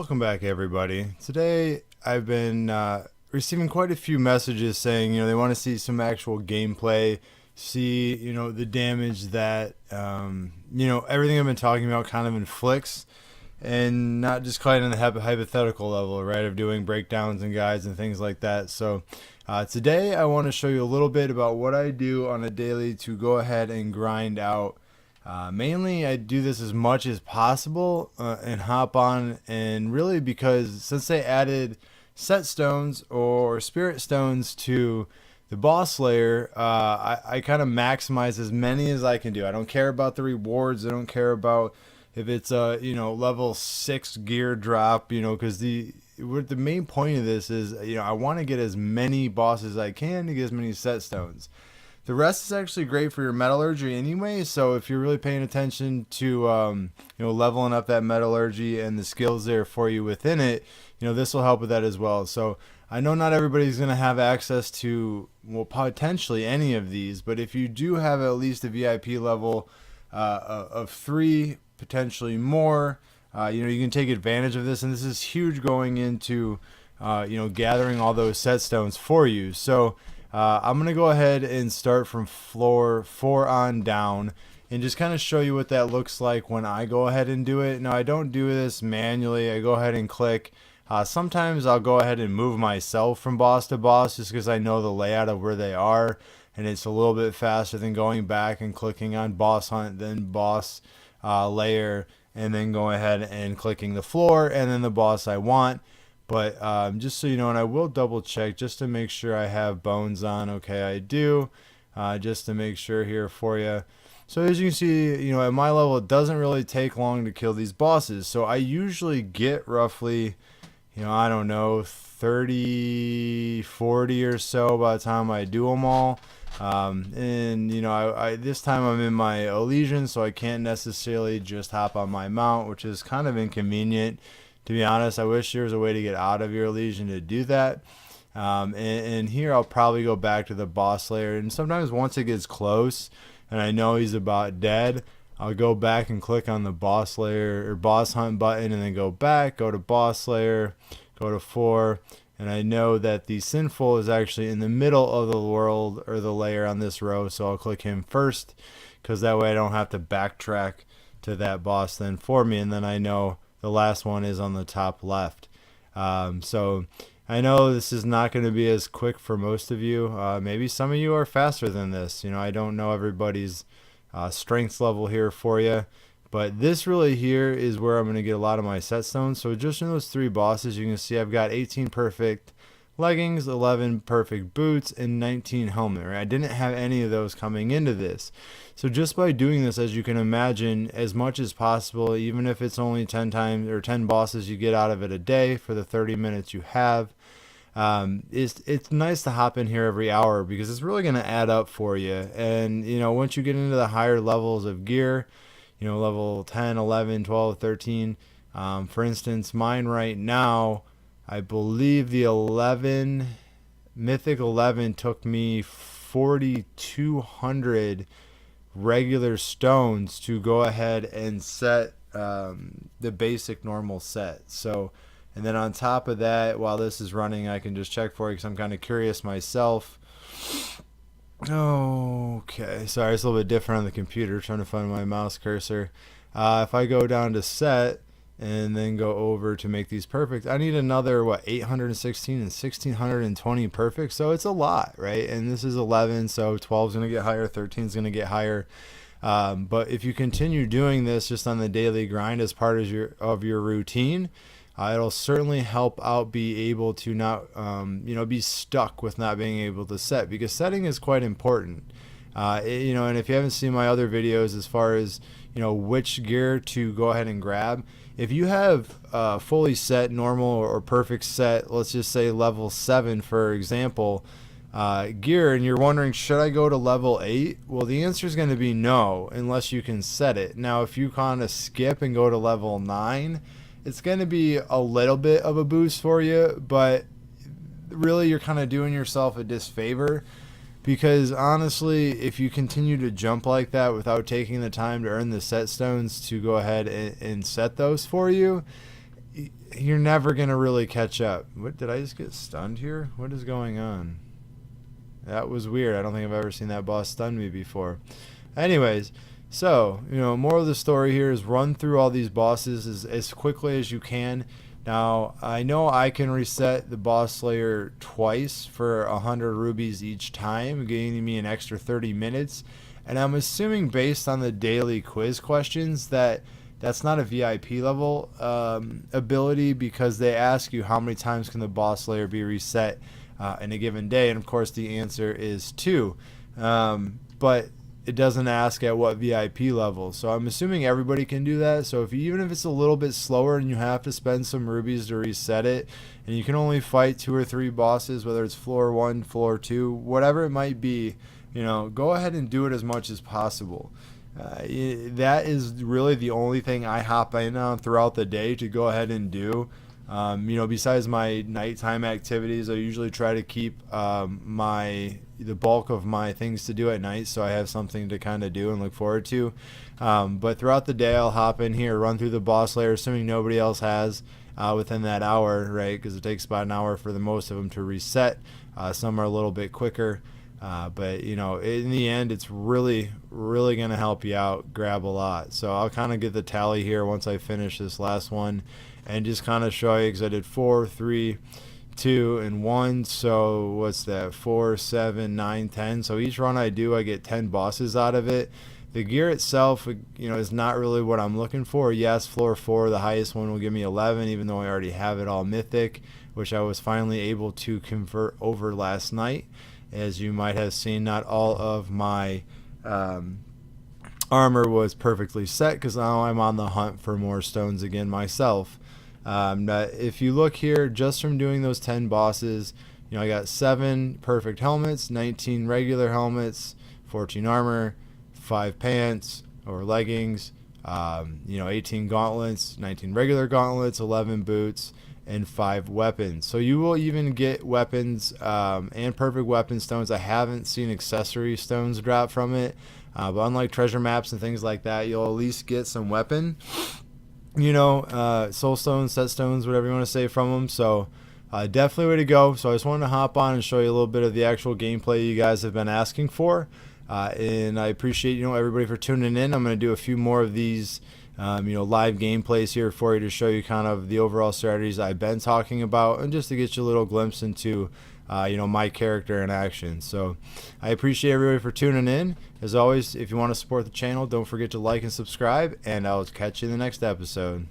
Welcome back, everybody. Today I've been receiving quite a few messages saying, they want to see some actual gameplay, see, the damage that, everything I've been talking about kind of inflicts, and not just quite on the hypothetical level, right, of doing breakdowns and guides and things like that. So today I want to show you a little bit about what I do on a daily to go ahead and grind out. Mainly, I do this as much as possible and hop on, and really because since they added set stones or spirit stones to the boss layer, I kind of maximize as many as I can do. I don't care about the rewards. I don't care about if it's a level 6 gear drop, because the main point of this is I want to get as many bosses as I can to get as many set stones. The rest is actually great for your metallurgy anyway, so if you're really paying attention to leveling up that metallurgy and the skills there for you within it, this will help with that as well. So I know not everybody's going to have access to, potentially any of these, but if you do have at least a VIP level of 3, potentially more, you can take advantage of this, and this is huge going into gathering all those set stones for you. So I'm going to go ahead and start from floor 4 on down and just kind of show you what that looks like when I go ahead and do it. Now, I don't do this manually. I go ahead and click. Sometimes I'll go ahead and move myself from boss to boss just because I know the layout of where they are, and it's a little bit faster than going back and clicking on boss hunt, then boss layer, and then going ahead and clicking the floor and then the boss I want. But just so you know, and I will double check just to make sure I have bones on. Okay, I do, just to make sure here for you. So as you can see, at my level, it doesn't really take long to kill these bosses. So I usually get roughly, I don't know, 30, 40 or so by the time I do them all. And I this time I'm in my Elysian, so I can't necessarily just hop on my mount, which is kind of inconvenient. To be honest, I wish there was a way to get out of your Elysian to do that. And here I'll probably go back to the boss layer. And sometimes once it gets close and I know he's about dead, I'll go back and click on the boss layer or boss hunt button and then go back, go to boss layer, go to 4. And I know that the sinful is actually in the middle of the world or the layer on this row. So I'll click him first because that way I don't have to backtrack to that boss then for me. And then I know the last one is on the top left. So I know this is not going to be as quick for most of you. Maybe some of you are faster than this. I don't know everybody's strength level here for you. But this really here is where I'm going to get a lot of my set stones. So just in those 3 bosses, you can see I've got 18 perfect leggings, 11 perfect boots, and 19 helmet. Right? I didn't have any of those coming into this. So just by doing this, as you can imagine, as much as possible, even if it's only 10 times or 10 bosses you get out of it a day for the 30 minutes you have, it's nice to hop in here every hour because it's really going to add up for you. And once you get into the higher levels of gear, level 10, 11, 12, 13, for instance, mine right now, I believe the 11 mythic 11 took me 4,200 regular stones to go ahead and set the basic normal set. So, and then on top of that, while this is running, I can just check for it because I'm kind of curious myself. Okay, sorry, it's a little bit different on the computer, trying to find my mouse cursor. If I go down to set and then go over to make these perfect, I need another 816 and 1620 perfect. So it's a lot, right? And this is 11, so 12 is going to get higher, 13 is going to get higher. But if you continue doing this just on the daily grind as part of your routine, it'll certainly help out be able to not be stuck with not being able to set, because setting is quite important. And if you haven't seen my other videos as far as which gear to go ahead and grab, if you have fully set normal or perfect set, let's just say level 7 for example, gear, and you're wondering, should I go to level 8? Well, the answer is going to be no, unless you can set it. Now if you kind of skip and go to level 9, it's going to be a little bit of a boost for you, but really you're kind of doing yourself a disfavor, because honestly, if you continue to jump like that without taking the time to earn the set stones to go ahead and set those for you, you're never going to really catch up. What, did I just get stunned here? What is going on? That was weird. I don't think I've ever seen that boss stun me before. Anyways, so, moral of the story here is run through all these bosses as quickly as you can. Now, I know I can reset the boss slayer twice for 100 rubies each time, gaining me an extra 30 minutes. And I'm assuming based on the daily quiz questions that that's not a VIP level ability, because they ask you how many times can the boss slayer be reset in a given day. And of course the answer is 2. But it doesn't ask at what VIP level. So I'm assuming everybody can do that. So even if it's a little bit slower and you have to spend some rubies to reset it, and you can only fight 2 or 3 bosses, whether it's floor 1, floor 2, whatever it might be, go ahead and do it as much as possible. That is really the only thing I hop in on throughout the day to go ahead and do. Besides my nighttime activities, I usually try to keep the bulk of my things to do at night, so I have something to kind of do and look forward to. But throughout the day, I'll hop in here, run through the boss layer, assuming nobody else has within that hour, right? Because it takes about an hour for the most of them to reset. Some are a little bit quicker. But in the end, it's really going to help you out, grab a lot. So I'll kind of get the tally here once I finish this last one, and just kind of show you, because I did 4, 3, 2, and 1. So what's that? 4, 7, 9, 10. So each run I do, I get 10 bosses out of it. The gear itself, is not really what I'm looking for. Yes, floor 4, the highest one, will give me 11, even though I already have it all mythic, which I was finally able to convert over last night. As you might have seen, not all of my armor was perfectly set, because now I'm on the hunt for more stones again myself. If you look here, just from doing those 10 bosses, I got 7 perfect helmets, 19 regular helmets, 14 armor, 5 pants or leggings, 18 gauntlets, 19 regular gauntlets, 11 boots, and 5 weapons. So you will even get weapons and perfect weapon stones. I haven't seen accessory stones drop from it, but unlike treasure maps and things like that, you'll at least get some weapon, soul stones, set stones, whatever you want to say, from them. So definitely way to go. So I just wanted to hop on and show you a little bit of the actual gameplay you guys have been asking for, and I appreciate everybody for tuning in. I'm going to do a few more of these live gameplays here for you to show you kind of the overall strategies I've been talking about, and just to get you a little glimpse into my character in action. So I appreciate everybody for tuning in. As always, if you want to support the channel, don't forget to like and subscribe, and I'll catch you in the next episode.